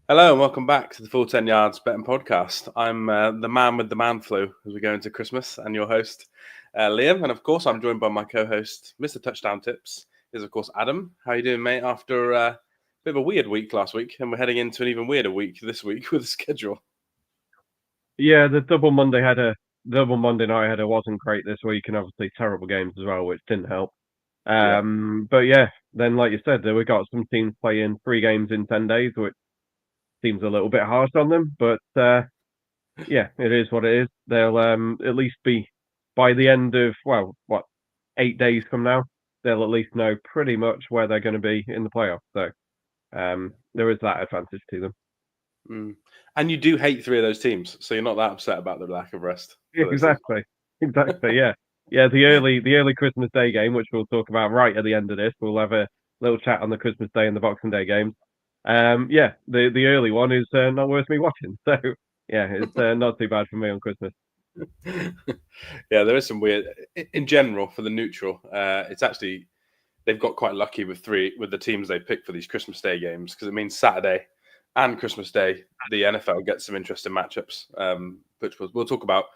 Hello and welcome back to the Full 10 Yards Betting Podcast. I'm the man with the man flu as we go into Christmas and your host, Liam. And of course, I'm joined by my co-host, Mr. Touchdown Tips, is of course Adam. How you doing, mate, after a bit of a weird week last week? And we're heading into an even weirder week this week with the schedule. Yeah, the double Monday night header wasn't great this week, and obviously terrible games as well, which didn't help. Yeah. But yeah, then like you said, we got some teams playing 3 games in 10 days, which seems a little bit harsh on them. But yeah, it is what it is. They'll at least be by the end of 8 days from now, they'll at least know pretty much where they're going to be in the playoffs. So there is that advantage to them. Mm. And you do hate three of those teams, so you're not that upset about the lack of rest for those teams. Exactly. Yeah, yeah. The early Christmas Day game, which we'll talk about right at the end of this. We'll have a little chat on the Christmas Day and the Boxing Day games. Yeah, the early one is not worth me watching. So yeah, it's not too bad for me on Christmas. Yeah, there is some weird in general for the neutral. It's actually they've got quite lucky with the teams they picked for these Christmas Day games because it means Saturday and Christmas Day the NFL gets some interesting matchups, which we'll talk about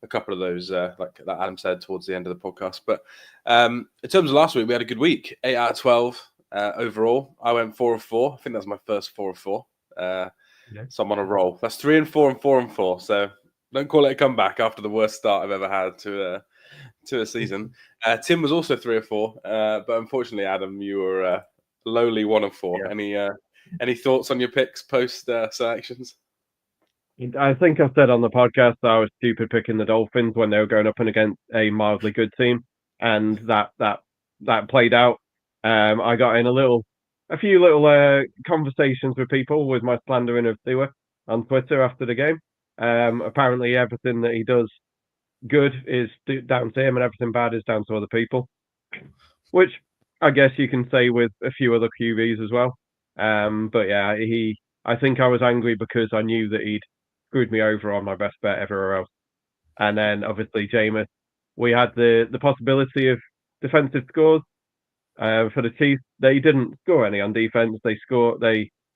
a couple of those, like that Adam said towards the end of the podcast. But in terms of last week, we had a good week, 8 out of 12 overall. I went 4 of 4. I think that's my first 4 of 4. So I'm on a roll. That's 3 and 4 and 4 and 4. So don't call it a comeback after the worst start I've ever had to a season. Tim was also 3 or 4, but unfortunately, Adam, you were lowly 1 of 4. Yeah. Any thoughts on your picks post selections? I think I said on the podcast that I was stupid picking the Dolphins when they were going up and against a mildly good team, and that played out. I got in a few little conversations with people with my slandering of Tua on Twitter after the game. Apparently, everything that he does good is down to him, and everything bad is down to other people, which I guess you can say with a few other QBs as well. But yeah, I think I was angry because I knew that he'd screwed me over on my best bet everywhere else. And then obviously Jameis, we had the possibility of defensive scores for the Chiefs. They didn't score any on defense. They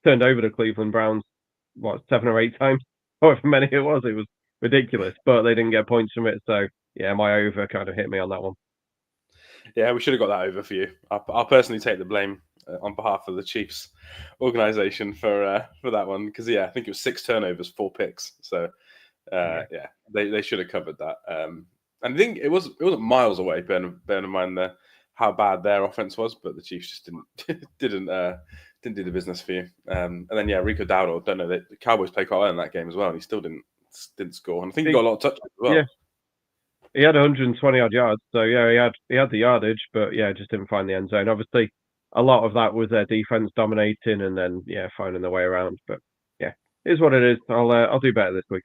turned over the Cleveland Browns 7 or 8 times, however many it was. It was ridiculous, but they didn't get points from it. So yeah, my over kind of hit me on that one. Yeah, we should have got that over for you. I'll personally take the blame on behalf of the Chiefs organization for that one because I think it was 6 turnovers, 4 picks. So yeah, they should have covered that. And I think it wasn't miles away. Bearing in mind how bad their offense was, but the Chiefs just didn't do the business for you. And then Rico Dowdle, don't know, the Cowboys played quite well in that game as well, and he still didn't score. And I think he got a lot of touches as well. Yeah. He had 120 odd yards, so yeah, he had the yardage, but yeah, just didn't find the end zone. Obviously, a lot of that was their defense dominating, and then finding their way around. But yeah, it is what it is. I'll do better this week.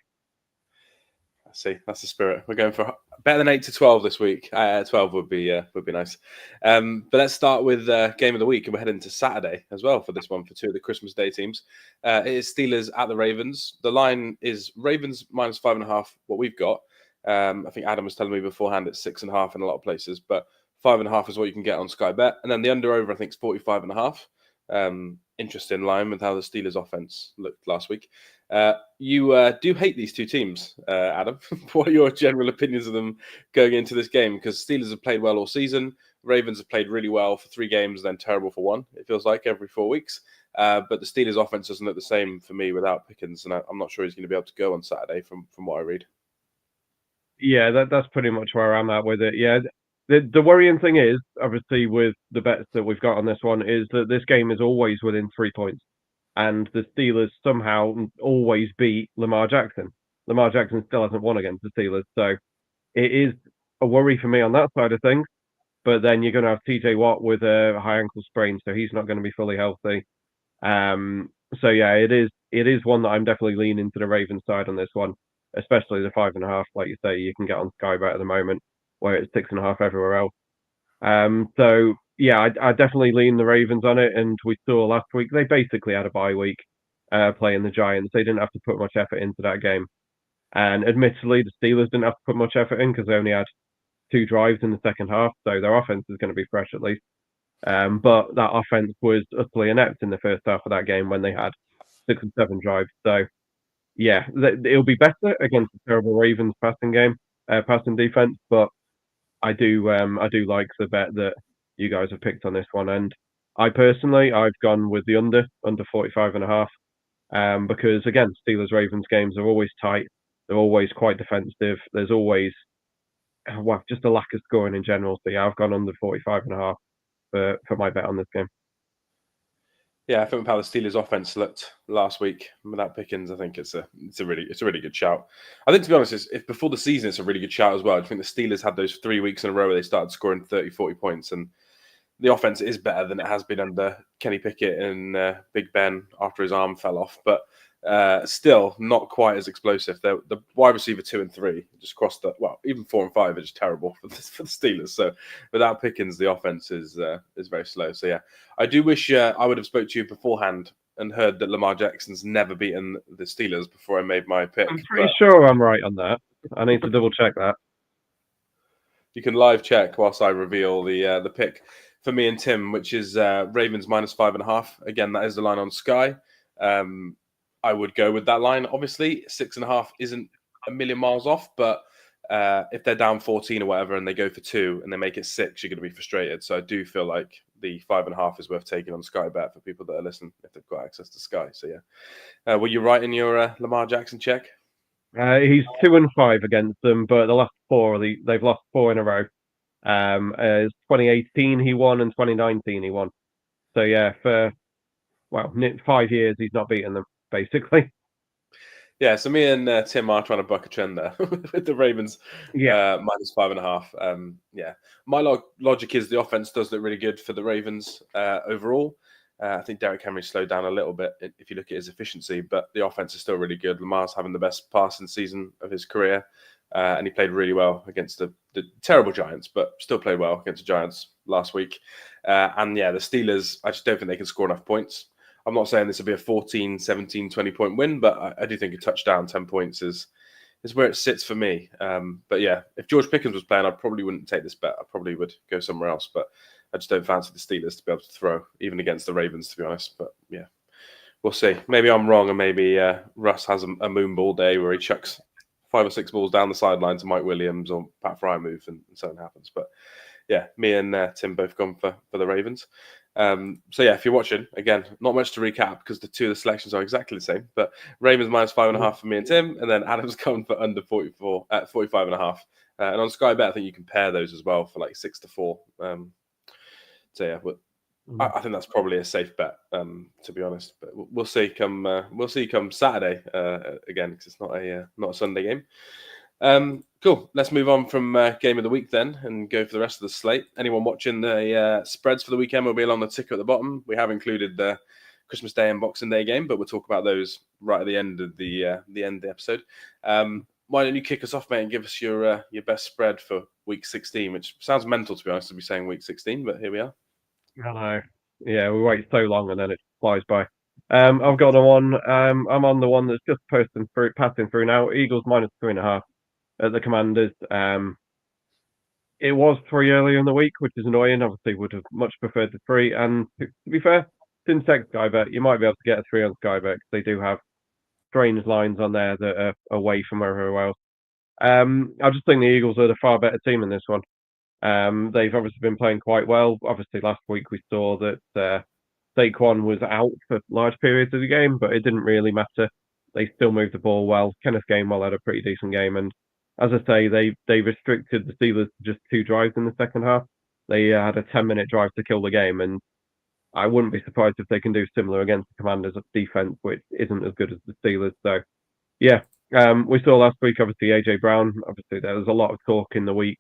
I see, that's the spirit. We're going for better than 8 to 12 this week. 12 would be nice. But let's start with game of the week, and we're heading to Saturday as well for this one for 2 of the Christmas Day teams. It is Steelers at the Ravens. The line is Ravens minus 5.5. What we've got. I think Adam was telling me beforehand it's 6.5 in a lot of places, but 5.5 is what you can get on Sky Bet. And then the under-over, I think, is 45.5. Interesting line with how the Steelers offense looked last week. You do hate these two teams, Adam. What are your general opinions of them going into this game? Because Steelers have played well all season. Ravens have played really well for 3 games, then terrible for 1. It feels like every 4 weeks. But the Steelers offense doesn't look the same for me without Pickens, and I'm not sure he's going to be able to go on Saturday from what I read. Yeah, that's pretty much where I'm at with it. Yeah, the worrying thing is, obviously, with the bets that we've got on this one, is that this game is always within 3 points, and the Steelers somehow always beat Lamar Jackson. Lamar Jackson still hasn't won against the Steelers, so it is a worry for me on that side of things. But then you're going to have TJ Watt with a high ankle sprain, so he's not going to be fully healthy. So yeah, it is one that I'm definitely leaning to the Ravens side on this one, especially the 5.5, like you say, you can get on Sky Bet at the moment, where it's 6.5 everywhere else. So yeah, I definitely lean the Ravens on it, and we saw last week they basically had a bye week playing the Giants. They didn't have to put much effort into that game, and admittedly, the Steelers didn't have to put much effort in because they only had 2 drives in the second half, so their offense is going to be fresh at least. But that offense was utterly inept in the first half of that game when they had and 7 drives. So yeah, it'll be better against a terrible Ravens passing defense. But I do like the bet that you guys have picked on this one, and I've gone with the under 45.5. Because again, Steelers Ravens games are always tight. They're always quite defensive. There's always well, just a lack of scoring in general. So yeah, I've gone under 45.5 for my bet on this game. Yeah, I think with how the Steelers' offense looked last week without Pickens, I think it's a really good shout. I think, to be honest, if before the season, it's a really good shout as well. I think the Steelers had those 3 weeks in a row where they started scoring 30, 40 points, and the offense is better than it has been under Kenny Pickett and Big Ben after his arm fell off, but still not quite as explosive. The wide receiver 2 and 3 just crossed even 4 and 5 are just terrible for the Steelers. So without Pickens, the offense is very slow. So yeah, I do wish I would have spoke to you beforehand and heard that Lamar Jackson's never beaten the Steelers before I made my pick. I'm pretty sure I'm right on that. I need to double check that. You can live check whilst I reveal the pick for me and Tim, which is Ravens minus 5.5. Again, that is the line on Sky. I would go with that line. Obviously, 6.5 isn't a million miles off, but if they're down 14 or whatever and they go for 2 and they make it 6, you're going to be frustrated. So I do feel like the 5.5 is worth taking on Sky Bet for people that are listening if they've got access to Sky. So yeah, were you right in your Lamar Jackson check? He's 2 and 5 against them, but the last 4 they've lost 4 in a row. 2018 he won and 2019 he won. So yeah, for 5 years he's not beaten them basically. Yeah, so me and Tim are trying to buck a trend there with the Ravens minus 5.5. Yeah, my logic is the offense does look really good for the Ravens overall. I think Derrick Henry slowed down a little bit if you look at his efficiency, but the offense is still really good. Lamar's having the best passing season of his career, and he played really well against the terrible Giants, but still played well against the Giants last week. And yeah, the Steelers, I just don't think they can score enough points. I'm not saying this will be a 14, 17, 20-point win, but I do think a touchdown, 10 points is where it sits for me. But yeah, if George Pickens was playing, I probably wouldn't take this bet. I probably would go somewhere else, but I just don't fancy the Steelers to be able to throw, even against the Ravens, to be honest. But yeah, we'll see. Maybe I'm wrong, and maybe Russ has a moon ball day where he chucks 5 or 6 balls down the sideline to Mike Williams or Pat Fryermuth, and something happens. But yeah, me and Tim both gone for the Ravens. So yeah, if you're watching, again, not much to recap because the 2 of the selections are exactly the same. But Ravens minus 5.5 for me and Tim, and then Adam's gone for under 44 at 45.5. And on Sky Bet, I think you can pair those as well for like 6-4. So yeah, I think that's probably a safe bet, to be honest. But we'll see come Saturday again, because it's not a Sunday game. Cool. Let's move on from game of the week then and go for the rest of the slate. Anyone watching the spreads for the weekend will be along the ticker at the bottom. We have included the Christmas Day and Boxing Day game, but we'll talk about those right at the end of the episode. Why don't you kick us off, mate, and give us your best spread for week 16, which sounds mental, to be honest, to be saying week 16, but here we are. I know. Yeah, we wait so long and then it flies by. I've got the one. I'm on the one that's just passing through now. Eagles minus 3.5 at the Commanders. It was 3 earlier in the week, which is annoying. Obviously, would have much preferred the 3. And to be fair, since Sky Bet, you might be able to get a 3 on Sky Bet because they do have strange lines on there that are away from everywhere else. I just think the Eagles are the far better team in this one. They've obviously been playing quite well. Obviously, last week we saw that Saquon was out for large periods of the game, but it didn't really matter. They still moved the ball well. Kenneth Gainwell had a pretty decent game, and as I say, they restricted the Steelers to just 2 drives in the second half. They had a 10-minute drive to kill the game, and I wouldn't be surprised if they can do similar against the Commanders' defense, which isn't as good as the Steelers. So, yeah, we saw last week, obviously, AJ Brown. Obviously, there was a lot of talk in the week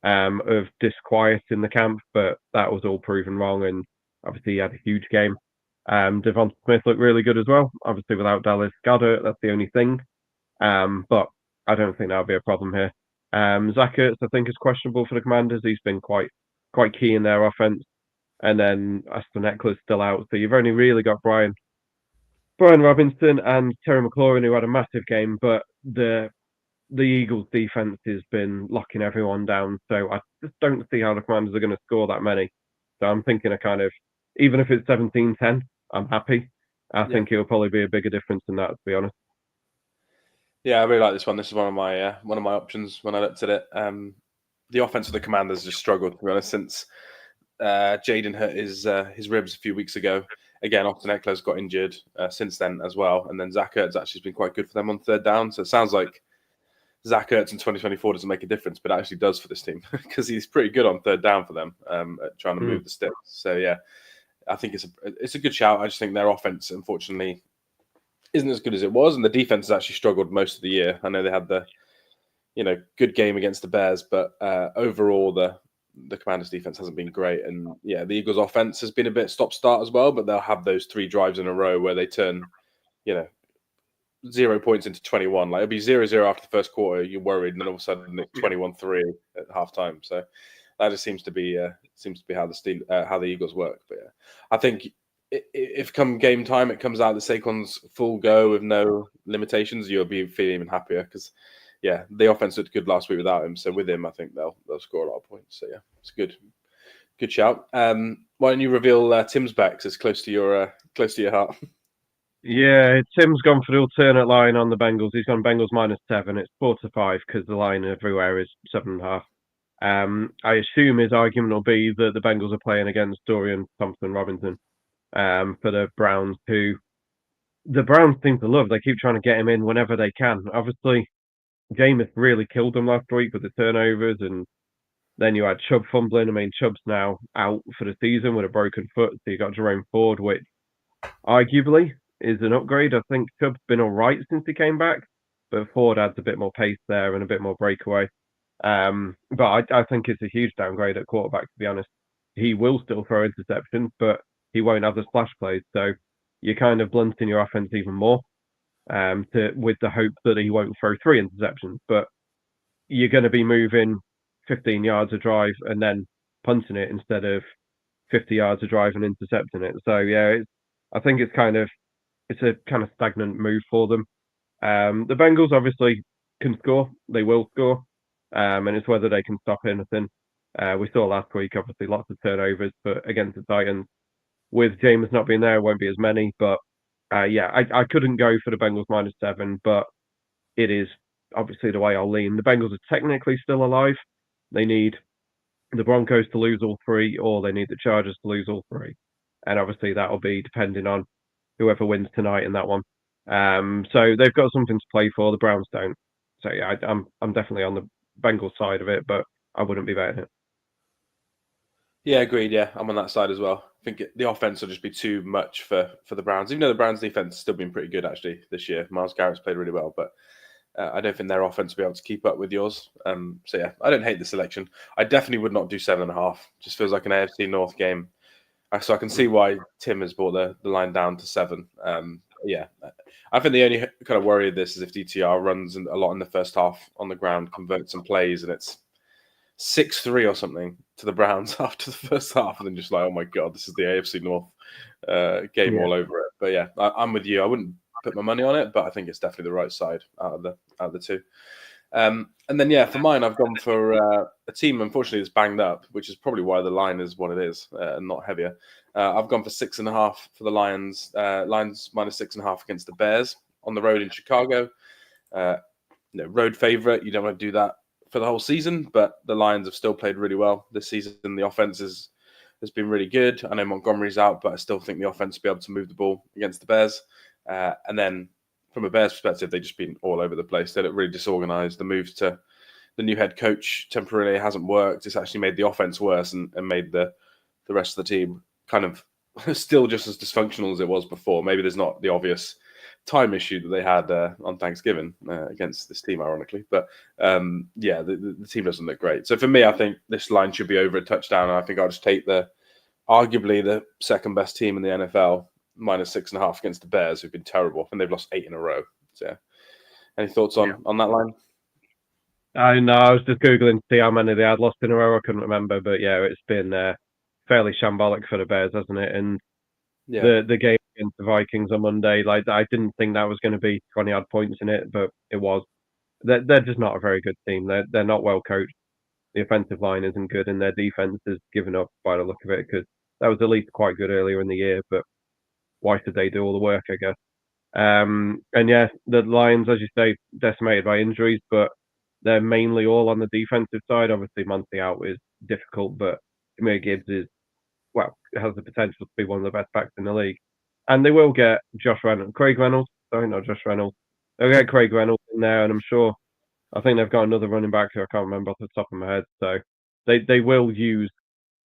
of disquiet in the camp, but that was all proven wrong, and obviously he had a huge game. Devonta Smith looked really good as well. Obviously, without Dallas Goedert, that's the only thing. But I don't think that'll be a problem here. Zach Ertz, I think, is questionable for the Commanders. He's been quite key in their offense. And then Aston Eckler's still out. So you've only really got Brian Robinson and Terry McLaurin, who had a massive game, but the Eagles' defense has been locking everyone down. So I just don't see how the Commanders are going to score that many. So I'm thinking a kind of, even if it's 17-10, I'm happy. I think it'll probably be a bigger difference than that, to be honest. Yeah, I really like this one. This is one of my options when I looked at it. The offense of the Commanders just struggled, to be honest, since Jaden hurt his ribs a few weeks ago. Again, Austin Eckler's got injured since then as well, and then Zach Ertz actually has been quite good for them on third down. So it sounds like Zach Ertz in 2024 doesn't make a difference, but it actually does for this team because he's pretty good on third down for them at trying to move the sticks. So yeah, I think it's a good shout. I just think their offense, unfortunately, isn't as good as it was, and the defense has actually struggled most of the year. I know they had the good game against the Bears, but overall the Commanders defense hasn't been great. And yeah, the Eagles offense has been a bit stop-start as well, but they'll have those 3 drives in a row where they turn 0 points into 21. Like it'll be 0-0 after the first quarter, you're worried, and then all of a sudden it's 21-3 at halftime. So that just seems to be how the Eagles work. But yeah, I think if come game time it comes out that Saquon's full go with no limitations, you'll be feeling even happier because yeah, the offense looked good last week without him. So with him, I think they'll score a lot of points. So yeah, it's good shout. Why don't you reveal Tim's back? 'Cause it's close to your heart. Yeah, Tim's gone for the alternate line on the Bengals. He's gone Bengals -7. It's 4-5 because the line everywhere is 7.5. I assume his argument will be that the Bengals are playing against Dorian Thompson-Robinson for the Browns, who the Browns seem to love. They keep trying to get him in whenever they can. Obviously, Jameis really killed them last week with the turnovers, and then you had Chubb fumbling. I mean, Chubb's now out for the season with a broken foot, so you got Jerome Ford, which arguably is an upgrade. I think Chubb's been all right since he came back, but Ford adds a bit more pace there and a bit more breakaway. But I think it's a huge downgrade at quarterback, to be honest. He will still throw interceptions, but he won't have the splash plays. So you're kind of blunting your offense even more with the hope that he won't throw 3 interceptions. But you're going to be moving 15 yards a drive and then punting it instead of 50 yards a drive and intercepting it. So yeah, I think it's a kind of stagnant move for them. The Bengals obviously can score; they will score, and it's whether they can stop anything. We saw last week, obviously, lots of turnovers, but against the Titans, with James not being there, it won't be as many. But yeah, I couldn't go for the Bengals -7, but it is obviously the way I'll lean. The Bengals are technically still alive. They need the Broncos to lose all 3, or they need the Chargers to lose all 3. And obviously that'll be depending on whoever wins tonight in that one. So they've got something to play for. The Browns don't. So yeah, I'm definitely on the Bengals side of it, but I wouldn't be betting it. Yeah, agreed. Yeah, I'm on that side as well. I think the offense will just be too much for the Browns, even though the Browns' defense has still been pretty good actually this year. Myles Garrett's played really well, but I don't think their offense will be able to keep up with yours. So yeah, I don't hate the selection. I definitely would not do 7.5. Just feels like an AFC North game. So I can see why Tim has brought the line down to 7. Yeah, I think the only kind of worry of this is if DTR runs a lot in the first half on the ground, converts some plays, and it's 6-3 or something to the Browns after the first half, and then just like, oh my god, this is the AFC North game all over it. But yeah, I'm with you. I wouldn't put my money on it, but I think it's definitely the right side out of the 2. And then yeah, for mine, I've gone for a team. Unfortunately, that's banged up, which is probably why the line is what it is and not heavier. I've gone for 6.5 for the Lions. Lions -6.5 against the Bears on the road in Chicago. Road favorite. You don't want to do that for the whole season, but the Lions have still played really well this season. The offense has been really good. I know Montgomery's out, but I still think the offense will be able to move the ball against the Bears. And then from a Bears perspective, they've just been all over the place. They look really disorganized. The move to the new head coach temporarily hasn't worked. It's actually made the offense worse and made the rest of the team kind of still just as dysfunctional as it was before. Maybe there's not the obvious time issue that they had on Thanksgiving against this team, ironically. But yeah, the team doesn't look great. So for me, I think this line should be over a touchdown. And I think I'll just take arguably the second best team in the NFL -6.5 against the Bears, who've been terrible, and they've lost 8 in a row. So, any thoughts on that line? I know. I was just googling to see how many they had lost in a row. I couldn't remember, but yeah, it's been fairly shambolic for the Bears, hasn't it? And the game against the Vikings on Monday, like I didn't think that was going to be 20 odd points in it, but it was. They're just not a very good team. They're not well coached. The offensive line isn't good, and their defense has given up by the look of it because that was at least quite good earlier in the year. But why should they do all the work, I guess. And yeah, the Lions, as you say, decimated by injuries, but they're mainly all on the defensive side. Obviously, Monty out is difficult, but Jameer Gibbs is, well, has the potential to be one of the best backs in the league. And they will get Craig Reynolds. Sorry, not Josh Reynolds. They'll get Craig Reynolds in there, and I think they've got another running back who I can't remember off the top of my head. So they will use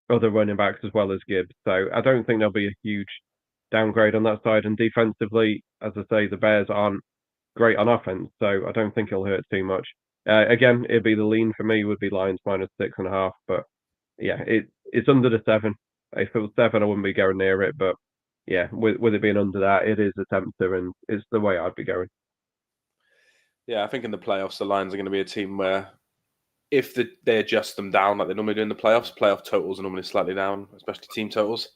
other running backs as well as Gibbs. So I don't think there'll be a huge downgrade on that side. And defensively, as I say, the Bears aren't great on offense, so I don't think it'll hurt too much. Again, it'd be the lean for me would be Lions -6.5, but yeah, it's under the 7. If it was 7, I wouldn't be going near it, but yeah, with it being under that, it is a tempter, and it's the way I'd be going. Yeah, I think in the playoffs, the Lions are going to be a team where if they adjust them down like they normally do in the playoffs, playoff totals are normally slightly down, especially team totals,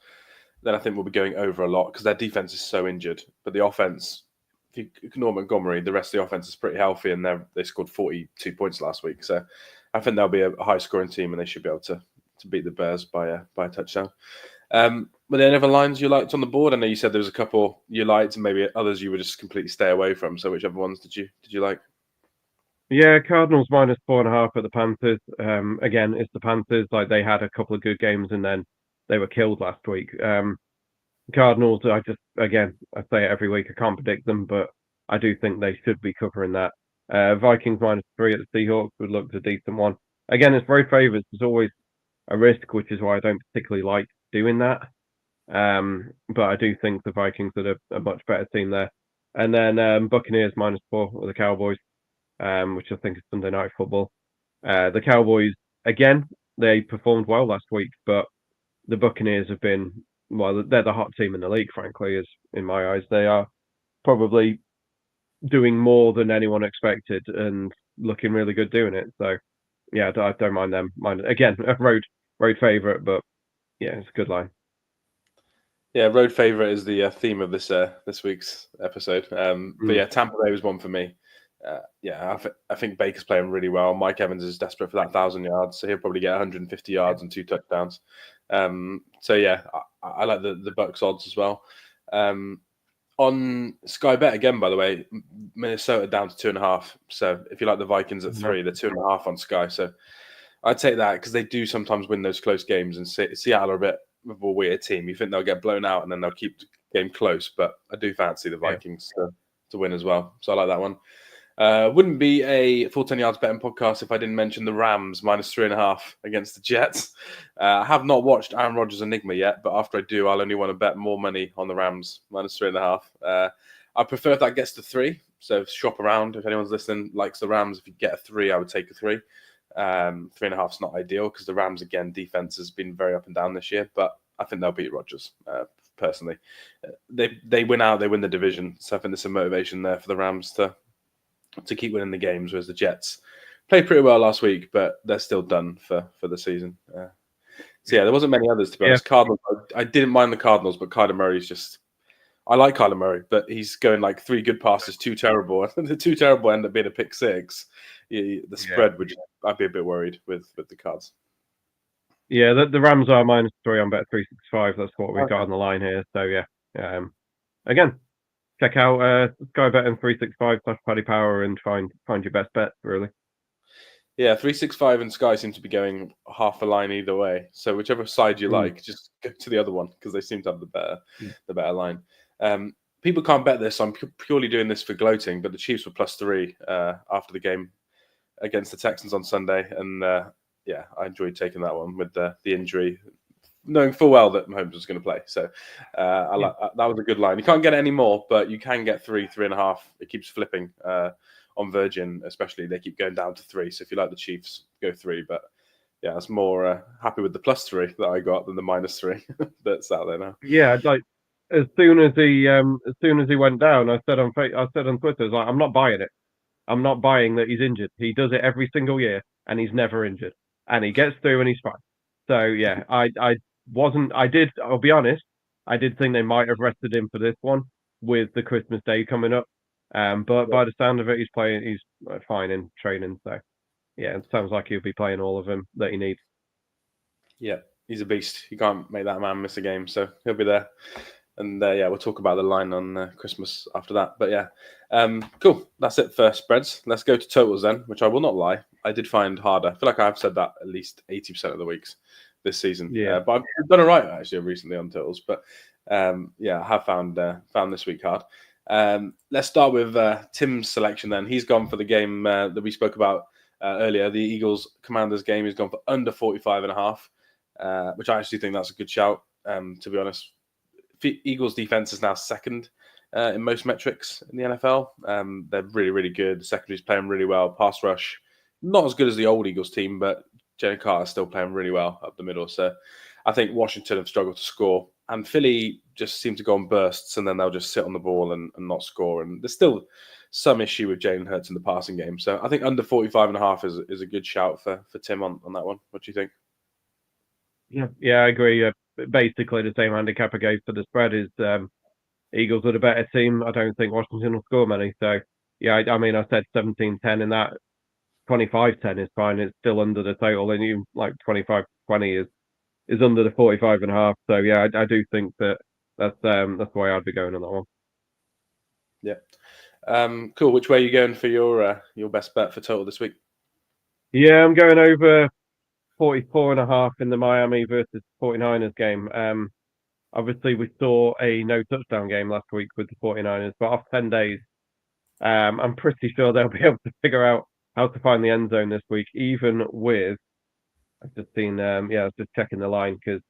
then I think we'll be going over a lot because their defense is so injured. But the offense, if you ignore Montgomery, the rest of the offense is pretty healthy, and they scored 42 points last week. So I think they'll be a high-scoring team, and they should be able to beat the Bears by a touchdown. Were there any other lines you liked on the board? I know you said there was a couple you liked, and maybe others you would just completely stay away from. So whichever ones did you like? Yeah, Cardinals -4.5 at the Panthers. Again, it's the Panthers. Like they had a couple of good games and then they were killed last week. Cardinals, I say it every week. I can't predict them, but I do think they should be covering that. Vikings -3 at the Seahawks would look the decent one. Again, it's very favourites. There's always a risk, which is why I don't particularly like doing that. But I do think the Vikings are a much better team there. And then Buccaneers -4 with the Cowboys, which I think is Sunday Night Football. The Cowboys, again, they performed well last week, but the Buccaneers have been, well, they're the hot team in the league, frankly, as in my eyes. They are probably doing more than anyone expected and looking really good doing it. So, yeah, I don't mind them. Again, a road favourite, but yeah, it's a good line. Yeah, road favourite is the theme of this week's episode. But yeah, Tampa Bay was one for me. I think Baker's playing really well. Mike Evans is desperate for that 1,000 yards, so he'll probably get 150 yards and 2 touchdowns. So yeah, I like the Bucks odds as well. On Sky Bet again, by the way, Minnesota down to 2.5. So if you like the Vikings at 3, they're 2.5 on Sky. So I'd take that because they do sometimes win those close games, and Seattle are a bit of a weird team. You think they'll get blown out and then they'll keep the game close, but I do fancy the Vikings to win as well. So I like that one. Wouldn't be a full 10 yards betting podcast if I didn't mention the Rams -3.5 against the Jets. I have not watched Aaron Rodgers' Enigma yet, but after I do, I'll only want to bet more money on the Rams -3.5. I prefer if that gets to 3. So shop around. If anyone's listening likes the Rams, if you get a 3, I would take a 3. 3.5 is not ideal because the Rams, again, defense has been very up and down this year, but I think they'll beat Rodgers. Personally, they win out, they win the division. So I think there's some motivation there for the Rams to keep winning the games, whereas the Jets played pretty well last week, but they're still done for the season. So yeah, there wasn't many others to be honest. Cardinals, I didn't mind the Cardinals, but Kyler Murray's just. I like Kyler Murray, but he's going like 3 good passes, 2 terrible. The 2 terrible end up being a pick 6. The spread I'd be a bit worried with the Cards. Yeah, the Rams are -3 on Bet365. That's what we've got on the line here. So yeah, again, check out Sky Bet and 365/Paddy Power and find your best bet, really. Yeah, 365 and Sky seem to be going half a line either way. So whichever side you like, just go to the other one because they seem to have the better line. People can't bet this. I'm purely doing this for gloating, but the Chiefs were +3 after the game against the Texans on Sunday, and I enjoyed taking that one with the injury, knowing full well that Mahomes was going to play. So that was a good line. You can't get it anymore, but you can get 3.5. It keeps flipping on Virgin, especially. They keep going down to 3. So if you like the Chiefs, go 3. But yeah, I was more happy with the +3 that I got than the -3 that's out there now. Yeah, like as soon as he went down, I said on Twitter, I was like, I'm not buying it. I'm not buying that he's injured. He does it every single year, and he's never injured, and he gets through, and he's fine. So yeah, I'll be honest, I did think they might have rested him for this one with the Christmas Day coming up. But by the sound of it, he's fine in training. So yeah, it sounds like he'll be playing all of them that he needs. Yeah, he's a beast. You can't make that man miss a game, so he'll be there. And we'll talk about the line on Christmas after that. But yeah, cool. That's it for spreads. Let's go to totals then, which I will not lie, I did find harder. I feel like I've said that at least 80% of the weeks this season. Yeah. But I've done it right actually recently on totals. But I have found this week hard. Let's start with Tim's selection then. He's gone for the game that we spoke about earlier, the Eagles Commanders game. He's gone for under 45.5, which I actually think that's a good shout, to be honest. Eagles defense is now second in most metrics in the NFL. They're really, really good. The secondary's playing really well. Pass rush, not as good as the old Eagles team, but Jalen Carter's still playing really well up the middle. So I think Washington have struggled to score, and Philly just seem to go on bursts, and then they'll just sit on the ball and not score. And there's still some issue with Jalen Hurts in the passing game. So I think under 45.5 is a good shout for Tim on that one. What do you think? Yeah, I agree. Basically, the same handicap I gave for the spread is Eagles are the better team. I don't think Washington will score many. So, yeah, I mean, I said 17-10 in that. 25-10 is fine. It's still under the total, and even like 25-20 is under the 45.5. So, yeah, I do think that's the way I'd be going on that one. Yeah. Cool. Which way are you going for your best bet for total this week? Yeah, I'm going over 44.5 in the Miami versus 49ers game. Obviously, we saw a no touchdown game last week with the 49ers, but off 10 days, I'm pretty sure they'll be able to figure out how to find the end zone this week, even with, I've just seen, I was just checking the line because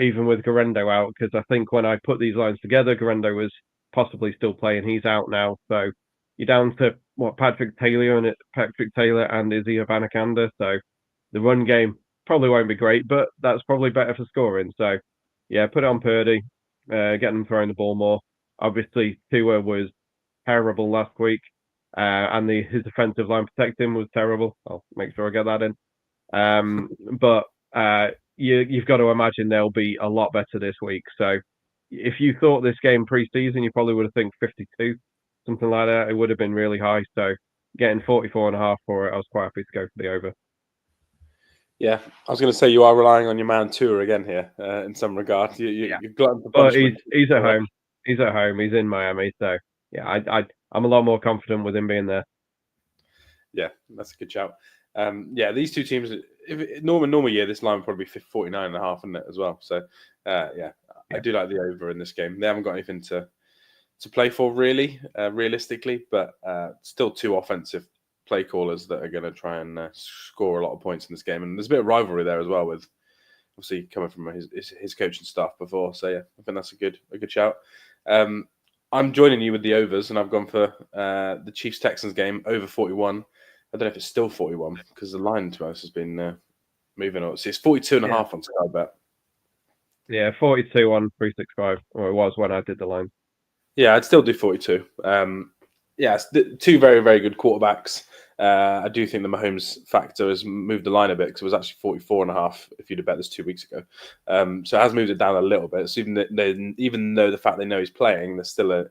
even with Garendo out, because I think when I put these lines together, Garendo was possibly still playing. He's out now. So you're down to Patrick Taylor and Izzy Abanikanda. So the run game probably won't be great, but that's probably better for scoring. So yeah, put it on Purdy, get them throwing the ball more. Obviously, Tua was terrible last week, and his offensive line protecting was terrible. I'll make sure I get that in. But you've got to imagine they'll be a lot better this week. So if you thought this game preseason, you probably would have think 52, something like that. It would have been really high. So getting 44.5 for it, I was quite happy to go for the over. Yeah, I was going to say you are relying on your man Tua again here in some regard. You're glutton for punishment. But he's at home. He's at home. He's in Miami. So yeah, I'm a lot more confident with him being there. Yeah, that's a good shout. These two teams, if normal year, this line would probably be 49.5, isn't it, as well? So I do like the over in this game. They haven't got anything to play for really, realistically, but still two offensive play callers that are going to try and score a lot of points in this game. And there's a bit of rivalry there as well, with obviously coming from his coaching staff before. So yeah, I think that's a good shout. I'm joining you with the overs, and I've gone for the Chiefs-Texans game over 41. I don't know if it's still 41 because the line to us has been moving on. See, it's 42.5 on Sky Bet. Yeah, 42 on 365, or it was when I did the line. Yeah, I'd still do 42. It's two very, very good quarterbacks. I do think the Mahomes factor has moved the line a bit because it was actually 44.5 if you'd have bet this 2 weeks ago. So it has moved it down a little bit. So even though the fact they know he's playing, there's still an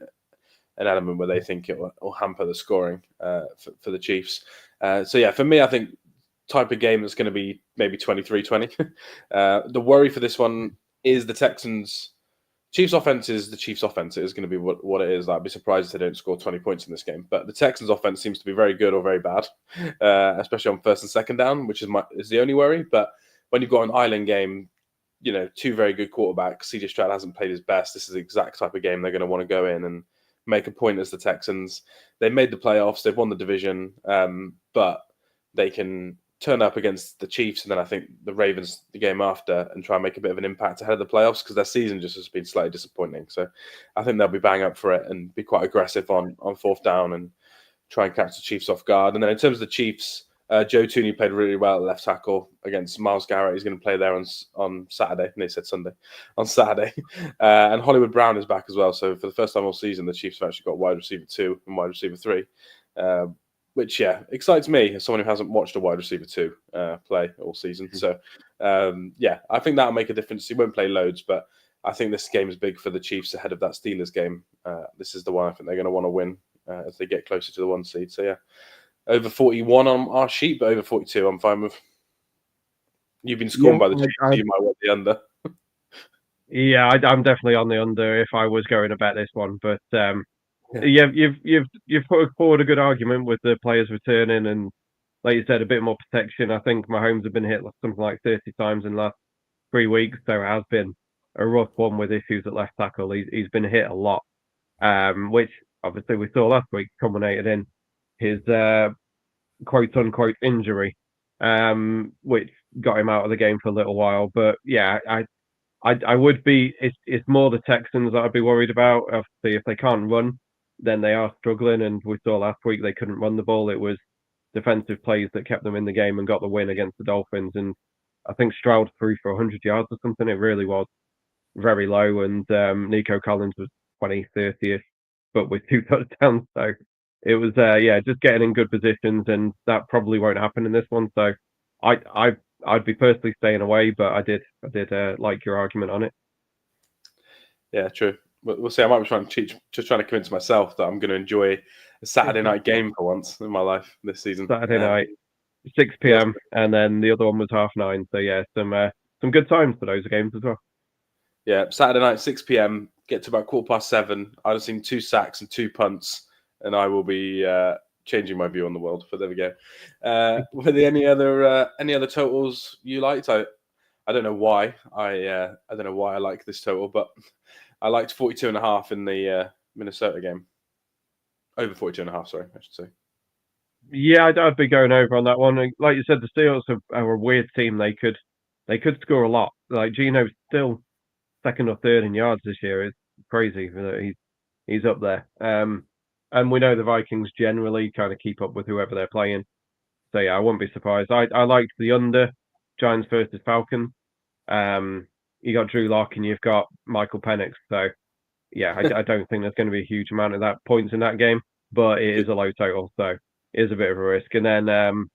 element where they think it will hamper the scoring for the Chiefs. For me, I think type of game that's going to be maybe 23-20. The worry for this one is the Texans. Chiefs offense is the Chiefs offense. It is going to be what it is. I'd be surprised if they don't score 20 points in this game. But the Texans offense seems to be very good or very bad, especially on first and second down, which is the only worry. But when you've got an island game, two very good quarterbacks. CJ Stroud hasn't played his best. This is the exact type of game they're going to want to go in and make a point as the Texans. They made the playoffs. They've won the division, but they can turn up against the Chiefs and then I think the Ravens the game after and try and make a bit of an impact ahead of the playoffs because their season just has been slightly disappointing. So I think they'll be bang up for it and be quite aggressive on fourth down and try and catch the Chiefs off guard. And then in terms of the Chiefs, Joe Tooney played really well at left tackle against Myles Garrett. He's going to play there on Saturday. And they said Sunday. On Saturday. And Hollywood Brown is back as well. So for the first time all season, the Chiefs have actually got wide receiver 2 and wide receiver 3. Which excites me as someone who hasn't watched a wide receiver 2 play all season. So I think that'll make a difference. He won't play loads, but I think this game is big for the Chiefs ahead of that Steelers game. This is the one I think they're going to want to win as they get closer to the 1 seed. So over 41 on our sheet, but over 42 I'm fine with. You've been scorned by the Chiefs, so you might want the under. Yeah, I'm definitely on the under if I was going to bet this one. But Yeah, yeah, you've put forward a good argument with the players returning and, like you said, a bit more protection. I think Mahomes have been hit something like 30 times in the last 3 weeks, so it has been a rough one with issues at left tackle. He's been hit a lot, which obviously we saw last week culminated in his quote unquote injury, which got him out of the game for a little while. But yeah, I would be. It's more the Texans that I'd be worried about. Obviously, if they can't run, then they are struggling. And we saw last week they couldn't run the ball. It was defensive plays that kept them in the game and got the win against the Dolphins. And I think Stroud threw for 100 yards or something. It really was very low. And Nico Collins was 20, 30ish, but with 2 touchdowns. So it was, yeah, just getting in good positions. And that probably won't happen in this one. So I, I, I'd be personally staying away, but I did like your argument on it. yeah, true. We'll see. I might be just trying to convince myself that I'm going to enjoy a Saturday night game for once in my life this season. Saturday night, 6 Yes. p.m. and then the other one was 9:30. So yeah, some good times for those games as well. Yeah, Saturday night, 6 p.m. Get to about 7:15. I've just seen 2 sacks and 2 punts, and I will be changing my view on the world. But there we go. Were there any other totals you liked? I don't know why. I don't know why I like this total, but I liked 42.5 in the Minnesota game. Over 42.5, sorry, I should say. Yeah, I'd be going over on that one. Like you said, the Steelers are a weird team. They could score a lot. Like Geno's still second or third in yards this year. It's crazy that he's up there. And we know the Vikings generally kind of keep up with whoever they're playing. So yeah, I wouldn't be surprised. I liked the under Giants versus Falcons. You got Drew Lock and you've got Michael Penix. So yeah, I don't think there's going to be a huge amount of that points in that game, but it is a low total, so it is a bit of a risk. And then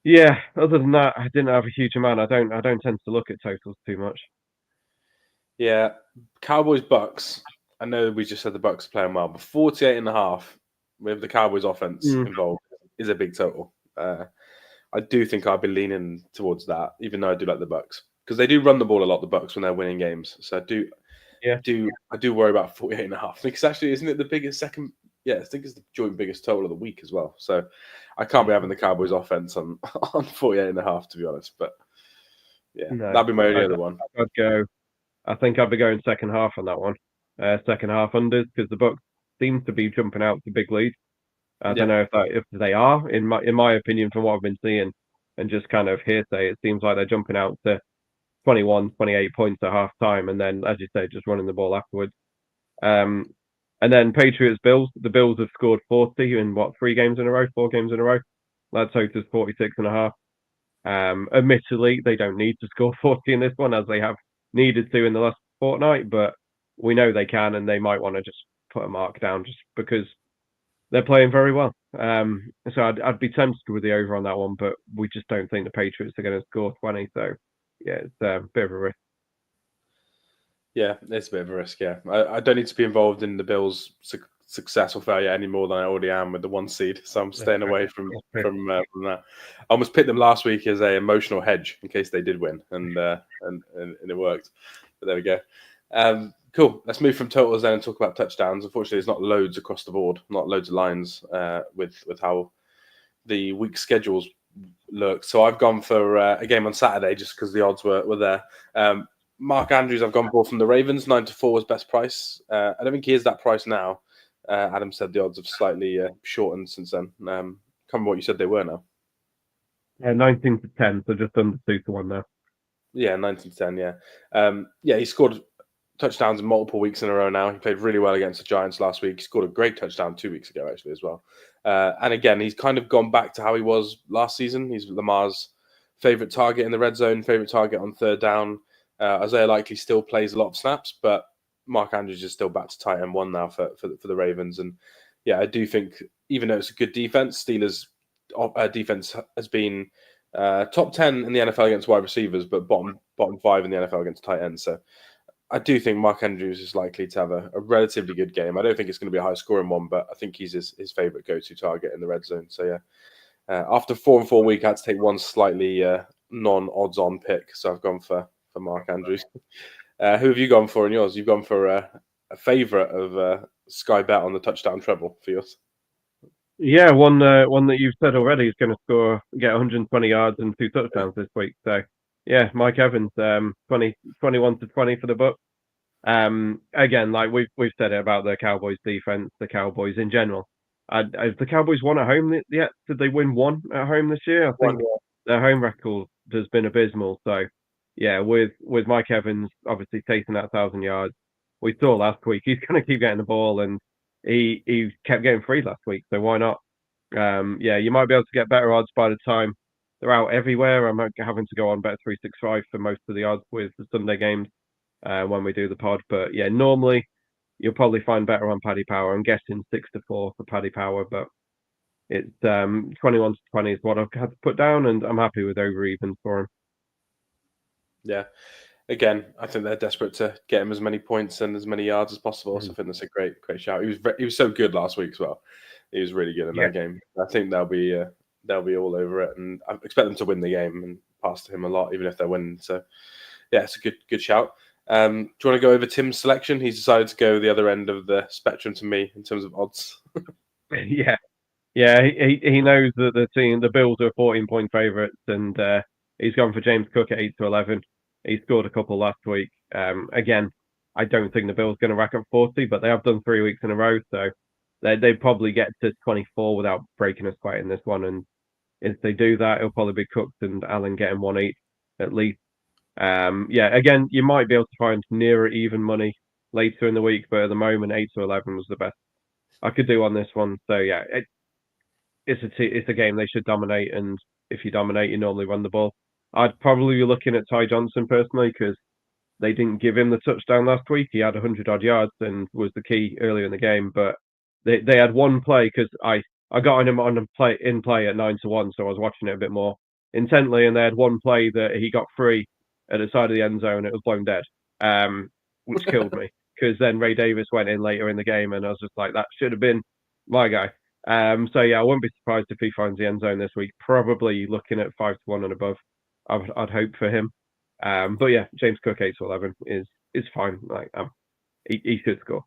yeah, other than that, I didn't have a huge amount. I don't tend to look at totals too much. Yeah, Cowboys Bucks. I know we just said the Bucks are playing well, but 48.5 with the Cowboys offense Mm, involved is a big total. I do think I'd be leaning towards that, even though I do like the Bucks because they do run the ball a lot. The Bucks when they're winning games, so yeah, I do worry about 48.5. Because actually, isn't it the biggest second? Yeah, I think it's the joint biggest total of the week as well. So I can't be having the Cowboys offense on on 48.5 to be honest. But yeah, no, that'd be my only I'd, other one. I'd go. I think I'd be going second half on that one. Second half unders because the Bucks seem to be jumping out to big leads. I don't Yeah. know if they are in my opinion from what I've been seeing and just kind of hearsay. It seems like they're jumping out to 21, 28 points at half time, and then as you say, just running the ball afterwards. Um, and then Patriots Bills. The Bills have scored 40 in what 3 games in a row, 4 games in a row. That totals 46.5. Admittedly, they don't need to score 40 in this one as they have needed to in the last fortnight, but we know they can, and they might want to just put a mark down just because they're playing very well. So I'd be tempted with the over on that one, but we just don't think the Patriots are going to score 20. So yeah, it's a bit of a risk. Yeah, it's a bit of a risk. Yeah, I don't need to be involved in the Bills' success or failure any more than I already am with the 1 seed. So I'm That's staying fair. away from That's fair. from that. I almost picked them last week as a emotional hedge in case they did win, and it worked. But there we go. Cool. Let's move from totals then and talk about touchdowns. Unfortunately, there's not loads across the board, not loads of lines with how the week schedules look. So I've gone for a game on Saturday just because the odds were there. Mark Andrews, I've gone for from the Ravens. 9-4 was best price. I don't think he is that price now. Adam said the odds have slightly shortened since then. Can't remember what you said they were now. Yeah, 19-10, so just under 2-1 now. Yeah, 19-10. Yeah, yeah. He scored touchdowns in multiple weeks in a row now. He played really well against the Giants last week. He scored a great touchdown 2 weeks ago, actually, as well. And again, he's kind of gone back to how he was last season. He's Lamar's favorite target in the red zone, favorite target on third down. Isaiah Likely still plays a lot of snaps, but Mark Andrews is still back to tight end one now for the Ravens. And yeah, I do think even though it's a good defense, Steelers' defense has been top 10 in the NFL against wide receivers, but bottom 5 in the NFL against tight ends. So I do think Mark Andrews is likely to have a relatively good game. I don't think it's going to be a high scoring one, but I think he's his favorite go-to target in the red zone. So yeah, after 4-4 week, I had to take one slightly non-odds on pick, so I've gone for Mark Andrews. Who have you gone for in yours? You've gone for a favourite of Sky Bet on the touchdown treble for yours. Yeah, one that you've said already is going to get 120 yards and 2 touchdowns this week. So yeah, Mike Evans, 21 to 20 for the Bucks. Again, like we've said it about the Cowboys defense, the Cowboys in general. Have the Cowboys won at home yet? Did they win one at home this year? I think their home record has been abysmal. So yeah, with Mike Evans obviously taking that 1,000 yards, we saw last week he's going to keep getting the ball, and he kept getting free last week. So why not? Yeah, you might be able to get better odds by the time they're out everywhere. I'm having to go on Bet365 for most of the odds with the Sunday games when we do the pod. But yeah, normally you'll probably find better on Paddy Power. I'm guessing 6 to 4 for Paddy Power, but it's 21 to 20 is what I've had to put down, and I'm happy with over even for him. Yeah. Again, I think they're desperate to get him as many points and as many yards as possible. So I think that's a great shout. He was so good last week as well. He was really good in that game. I think they'll be all over it, and I expect them to win the game and pass to him a lot, even if they're winning. So yeah, it's a good shout. Do you want to go over Tim's selection? He's decided to go the other end of the spectrum to me in terms of odds. Yeah, he knows that the Bills are 14-point favourites, and he's gone for James Cook at 8 to 11. He scored a couple last week. Again, I don't think the Bills are going to rack up 40, but they have done 3 weeks in a row, so they probably get to 24 without breaking us quite in this one. And if they do that, it'll probably be Cooks and Allen getting 1 each at least. Yeah, again, you might be able to find nearer even money later in the week, but at the moment, 8 to 11 was the best I could do on this one. So yeah, it's a game they should dominate, and if you dominate, you normally run the ball. I'd probably be looking at Ty Johnson personally because they didn't give him the touchdown last week. He had 100-odd yards and was the key earlier in the game, but they had one play because I got on him on play at 9 to 1, so I was watching it a bit more intently, and they had one play that he got free at the side of the end zone. It was blown dead, which killed me because then Ray Davis went in later in the game, and I was just like, that should have been my guy. So yeah, I wouldn't be surprised if he finds the end zone this week. Probably looking at 5 to 1 and above. I'd hope for him. But yeah, James Cook 8 to 11 is fine. Like he should score.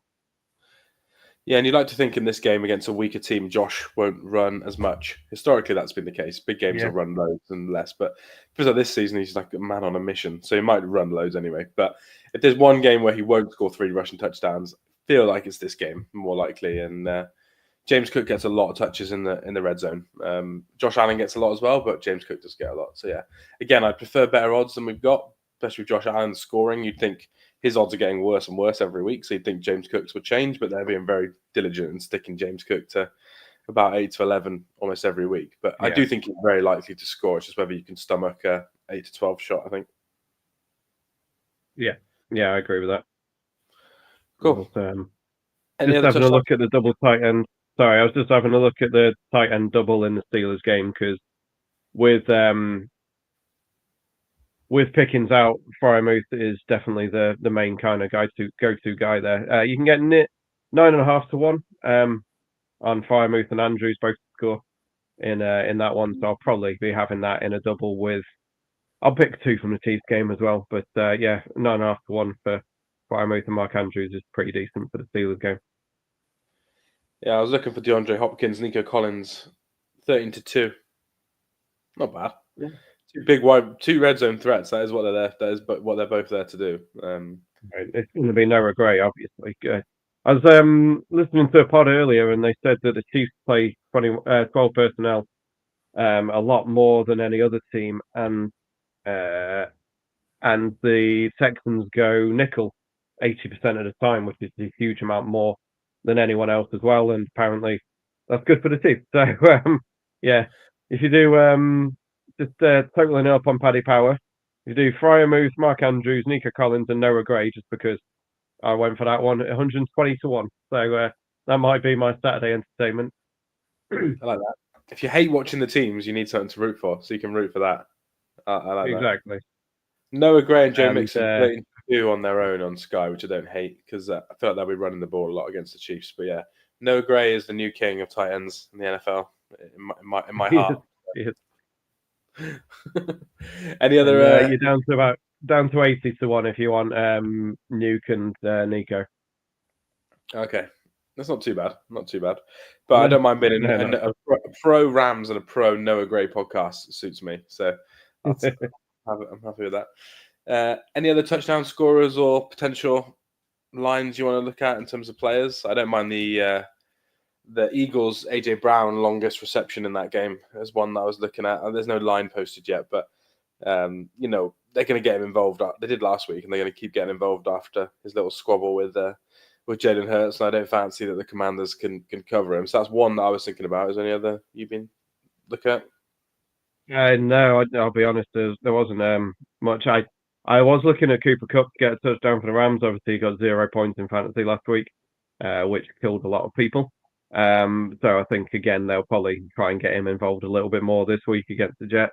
Yeah, and you'd like to think in this game against a weaker team, Josh won't run as much. Historically, that's been the case. Big games will run loads and less, but feels like this season he's like a man on a mission, so he might run loads anyway. But if there's one game where he won't score 3 rushing touchdowns, I feel like it's this game more likely. And James Cook gets a lot of touches in the red zone. Josh Allen gets a lot as well, but James Cook does get a lot. So yeah, again, I prefer better odds than we've got, especially with Josh Allen scoring. You'd think his odds are getting worse and worse every week, so you'd think James Cook's would change, but they're being very diligent and sticking James Cook to about 8 to 11 almost every week. But I do think he's very likely to score. It's just whether you can stomach a 8 to 12 shot, I think. Yeah, I agree with that. Cool. Just having a look at the double tight end. Sorry, I was just having a look at the tight end double in the Steelers game because with Pickens out, Freiermuth is definitely the main kind of go-to guy there. You can get 9.5 to 1 on Freiermuth and Andrews both score in that one. So I'll probably be having that in a double with. I'll pick 2 from the Chiefs game as well, but yeah, 9.5 to 1 for Freiermuth and Mark Andrews is pretty decent for the Steelers game. Yeah, I was looking for DeAndre Hopkins, Nico Collins, 13 to 2. Not bad. Yeah. 2 red zone threats. That is what they're there. That is what they're both there to do. It's going to be Noah Gray, obviously. I was listening to a pod earlier, and they said that the Chiefs play 12 personnel a lot more than any other team, and the Texans go nickel 80% of the time, which is a huge amount more than anyone else as well. And apparently, that's good for the team. So yeah, if you do just totaling up on Paddy Power, you do Freiermuth, Mark Andrews, Nico Collins, and Noah Gray, just because I went for that one, 120 to 1. So that might be my Saturday entertainment. I like that. If you hate watching the teams, you need something to root for, so you can root for that. I like exactly. That. Noah Gray and Joe Mixon playing 2 on their own on Sky, which I don't hate because I feel like they'll be running the ball a lot against the Chiefs. But yeah, Noah Gray is the new king of tight ends in the NFL in my heart. Yes. Any other? You're down to about down to 80-1 if you want Nuke and Nico. Okay, that's not too bad. Not too bad. But I don't mind being a pro Rams and a pro Noah Gray podcast. It suits me. So I'm happy with that. Any other touchdown scorers or potential lines you want to look at in terms of players? I don't mind the Eagles AJ Brown longest reception in that game as one that I was looking at. There's no line posted yet, but they're going to get him involved. They did last week, and they're going to keep getting involved after his little squabble with Jalen Hurts. And I don't fancy that the Commanders can cover him. So that's one that I was thinking about. Is there any other you've been looking at? No, I'll be honest. There wasn't much. I was looking at Cooper Kupp to get a touchdown for the Rams. Obviously, he got 0 points in fantasy last week, which killed a lot of people. So I think again they'll probably try and get him involved a little bit more this week against the Jets.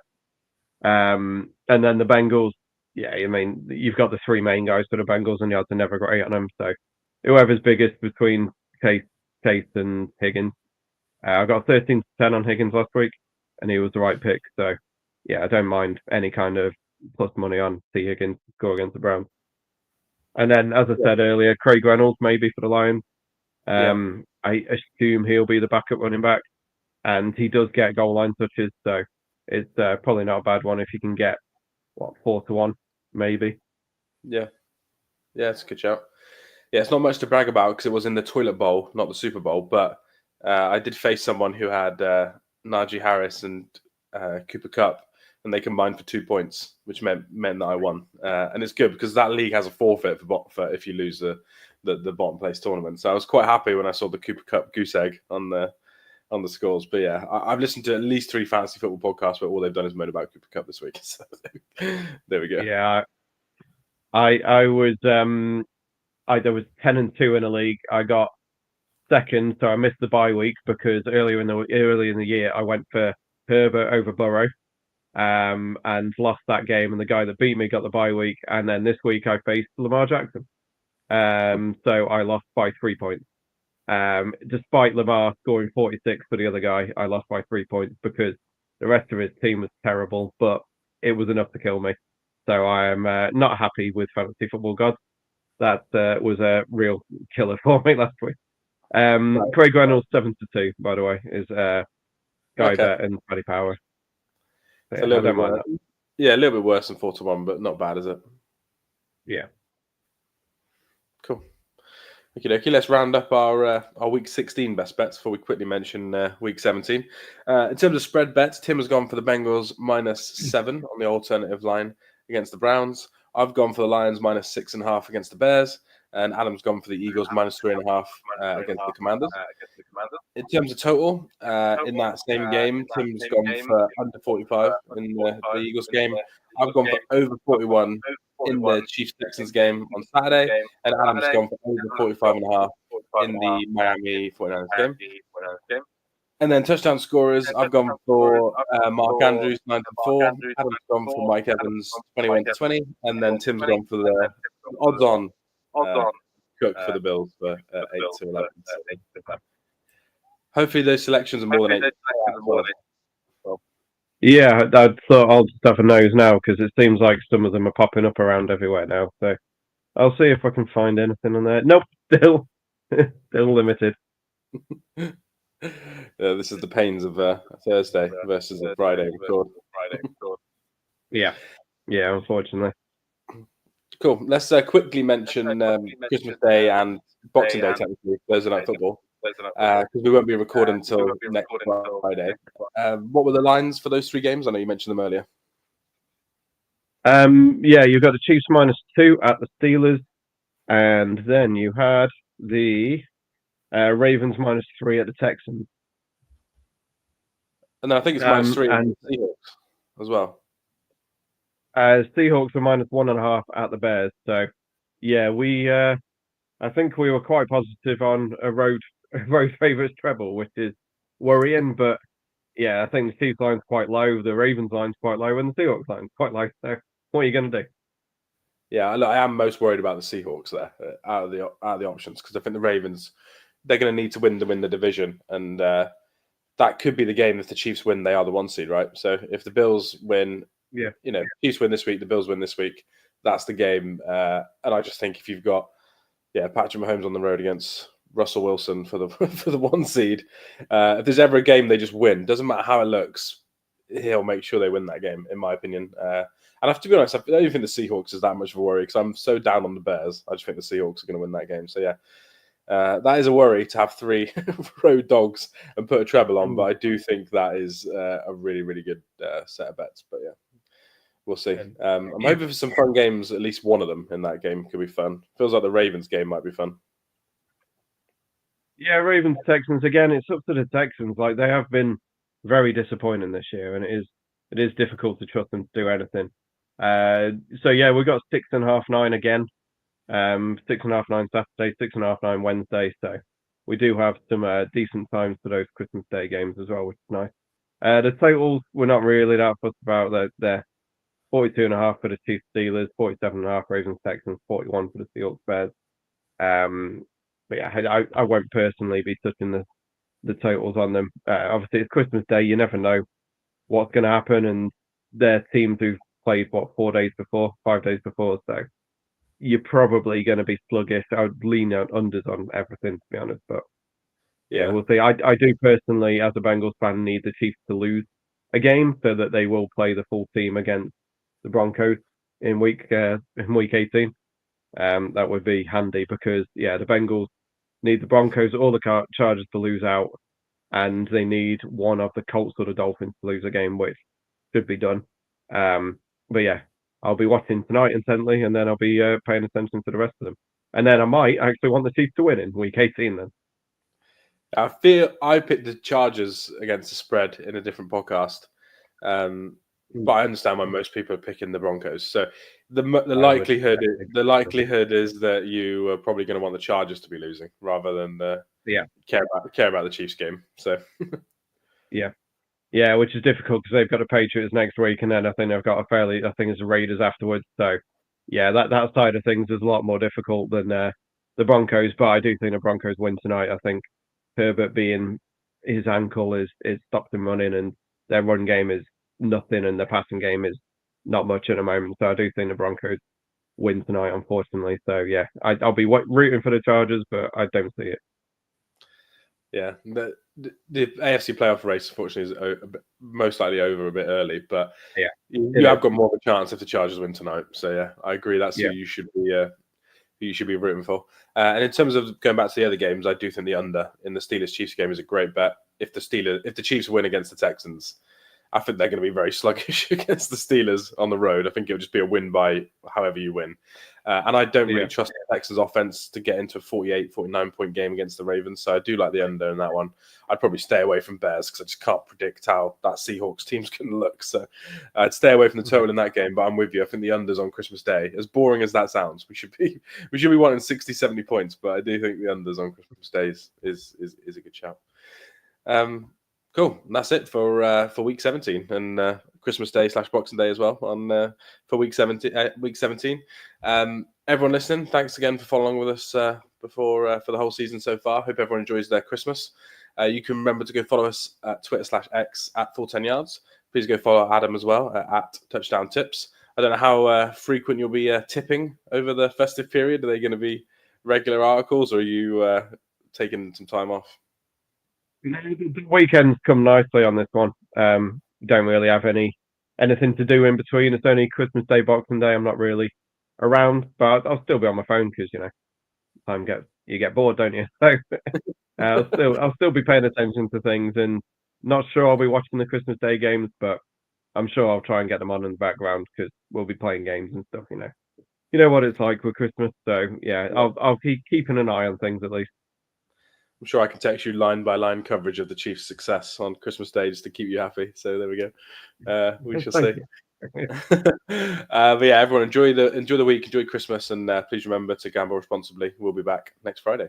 And then the Bengals, yeah, I mean you've got the three main guys for the Bengals, and the odds are never great on them. So whoever's biggest between Case and Higgins. I got 13-10 on Higgins last week, and he was the right pick. So yeah, I don't mind any kind of plus money on T Higgins to score against the Browns. And then, as I said earlier, Craig Reynolds maybe for the Lions. I assume he'll be the backup running back, and he does get goal line touches, so it's probably not a bad one if you can get 4-1 maybe. Yeah, it's a good shout. Yeah, it's not much to brag about because it was in the toilet bowl, not the Super Bowl. But I did face someone who had Najee Harris and Cooper Kupp, and they combined for 2 points, which meant that I won. And it's good because that league has a forfeit for if you lose the bottom place tournament. So I was quite happy when I saw the Cooper Kupp goose egg on the scores. But yeah, I've listened to at least 3 fantasy football podcasts where all they've done is moan about Cooper Kupp this week. So there we go. Yeah, I was there was 10-2 in a league. I got second, so I missed the bye week because early in the year I went for Herbert over Burrow, and lost that game. And the guy that beat me got the bye week. And then this week I faced Lamar Jackson. So I lost by 3 points. Despite Lamar scoring 46 for the other guy, I lost by 3 points because the rest of his team was terrible, but it was enough to kill me. So I am not happy with fantasy football gods. That was a real killer for me last week. Craig Reynolds 7-2, by the way, is Guy Bet and Paddy Power. So yeah, a little bit worse. Yeah, a little bit worse than 4-1, but not bad, is it? Yeah. Cool. Okay, let's round up our week 16 best bets before we quickly mention week 17. In terms of spread bets, Tim has gone for the Bengals -7 on the alternative line against the Browns. I've gone for the Lions -6.5 against the Bears, and Adam's gone for the Eagles -3.5 against the Commanders. In terms of total, in that same game, Tim's gone for under 45 in the Eagles game. I've gone for over 41 in the Chiefs-Texans game on Saturday, and Adam's gone for over 45.5 in the Miami 49ers game. And then touchdown scorers, I've gone for Mark Andrews 9-4, Adam's gone for Mike Evans 21-20, and then Tim's gone for the odds-on Cook for the Bills for 8-11. Hopefully those selections are more than 8. Yeah, I thought I'll just have a nose now because it seems like some of them are popping up around everywhere now. So I'll see if I can find anything on there. Nope, still limited. This is the pains of Thursday versus a Friday record. Yeah, unfortunately. Cool. Let's quickly mention Christmas Day and Boxing Day, technically, Thursday Night Football, because we won't be recording until next Friday. What were the lines for those 3 games? I know you mentioned them earlier. Yeah, you've got the Chiefs -2 at the Steelers, and then you had the Ravens -3 at the Texans. And then I think it's -3 at the Seahawks as well. Seahawks were -1.5 at the Bears. So, yeah, I think we were quite positive on a road favourites treble, which is worrying. But yeah, I think the Chiefs line's quite low, the Ravens line's quite low, and the Seahawks line's quite low. So, what are you going to do? Yeah, I am most worried about the Seahawks there out of the options, because I think the Ravens, they're going to need to win the division, and that could be the game. If the Chiefs win, they are the 1 seed, right? So if the Bills win, Chiefs win this week, the Bills win this week, that's the game. And I just think if you've got Patrick Mahomes on the road against Russell Wilson for the for the 1 seed, if there's ever a game they just win, doesn't matter how it looks, he'll make sure they win that game, in my opinion. And I have to be honest, I don't even think the Seahawks is that much of a worry because I'm so down on the Bears. I just think the Seahawks are going to win that game. So that is a worry to have 3 road dogs and put a treble on, but I do think that is a really, really good set of bets. But we'll see. I'm hoping for some fun games. At least one of them in that game could be fun. Feels like the Ravens game might be fun. Yeah, Ravens Texans again. It's up to the Texans. Like they have been very disappointing this year, and it is difficult to trust them to do anything. So we've got 6.5, 9 again. 6.5, 9 Saturday, 6.5, 9 Wednesday. So we do have some decent times for those Christmas Day games as well, which is nice. The totals we're not really that fussed about. They're 42.5 for the Chiefs Steelers, 47.5 Ravens Texans, 41 for the Seahawks Bears. But I won't personally be touching the totals on them. Obviously, it's Christmas Day. You never know what's going to happen, and their teams who've played 5 days before, so you're probably going to be sluggish. I would lean out unders on everything, to be honest. But we'll see. I do personally, as a Bengals fan, need the Chiefs to lose a game so that they will play the full team against the Broncos in week 18. That would be handy because the Bengals need the Broncos or the Chargers to lose out, and they need one of the Colts or the Dolphins to lose a game, which should be done. But I'll be watching tonight intently, and then I'll be paying attention to the rest of them. And then I might actually want the Chiefs to win in week 18 then. I feel I picked the Chargers against the spread in a different podcast. But I understand why most people are picking the Broncos. So the likelihood is that you are probably going to want the Chargers to be losing rather than care about the Chiefs game. So which is difficult because they've got the Patriots next week, and then I think they've got it's the Raiders afterwards. So that side of things is a lot more difficult than the Broncos. But I do think the Broncos win tonight. I think Herbert being his ankle is stopped him running, and their run game is nothing, and the passing game is not much at the moment. So I do think the Broncos win tonight, unfortunately. So I'll be rooting for the Chargers, but I don't see it. Yeah, the AFC playoff race, unfortunately, is most likely over a bit early. But you have got more of a chance if the Chargers win tonight. So I agree. That's who you should be rooting for. And in terms of going back to the other games, I do think the under in the Steelers-Chiefs game is a great bet. If the Chiefs win against the Texans, I think they're going to be very sluggish against the Steelers on the road. I think it'll just be a win by however you win. And I don't really trust the Texans offense to get into a 48, 49-point game against the Ravens. So I do like the under in that one. I'd probably stay away from Bears because I just can't predict how that Seahawks team's going to look. So I'd stay away from the total in that game. But I'm with you. I think the under's on Christmas Day. As boring as that sounds, we should be wanting 60, 70 points. But I do think the under's on Christmas Day is a good shout. Cool. And that's it for week 17 and Christmas Day / Boxing Day as well for week 17. Everyone listening, thanks again for following with us for the whole season so far. Hope everyone enjoys their Christmas. You can remember to go follow us at Twitter /X at Full 10 Yards. Please go follow Adam as well at Touchdown Tips. I don't know how frequent you'll be tipping over the festive period. Are they going to be regular articles, or are you taking some time off? The weekends come nicely on this one. Don't really have anything to do in between. It's only Christmas Day, Boxing Day. I'm not really around, but I'll still be on my phone because you get bored, don't you? So I'll still be paying attention to things, and not sure I'll be watching the Christmas Day games, but I'm sure I'll try and get them on in the background because we'll be playing games and stuff. You know what it's like with Christmas. So I'll keep keeping an eye on things at least. I'm sure I can text you line by line coverage of the Chiefs' success on Christmas Day just to keep you happy. So there we go. We shall see. But everyone enjoy the week, enjoy Christmas, and please remember to gamble responsibly. We'll be back next Friday.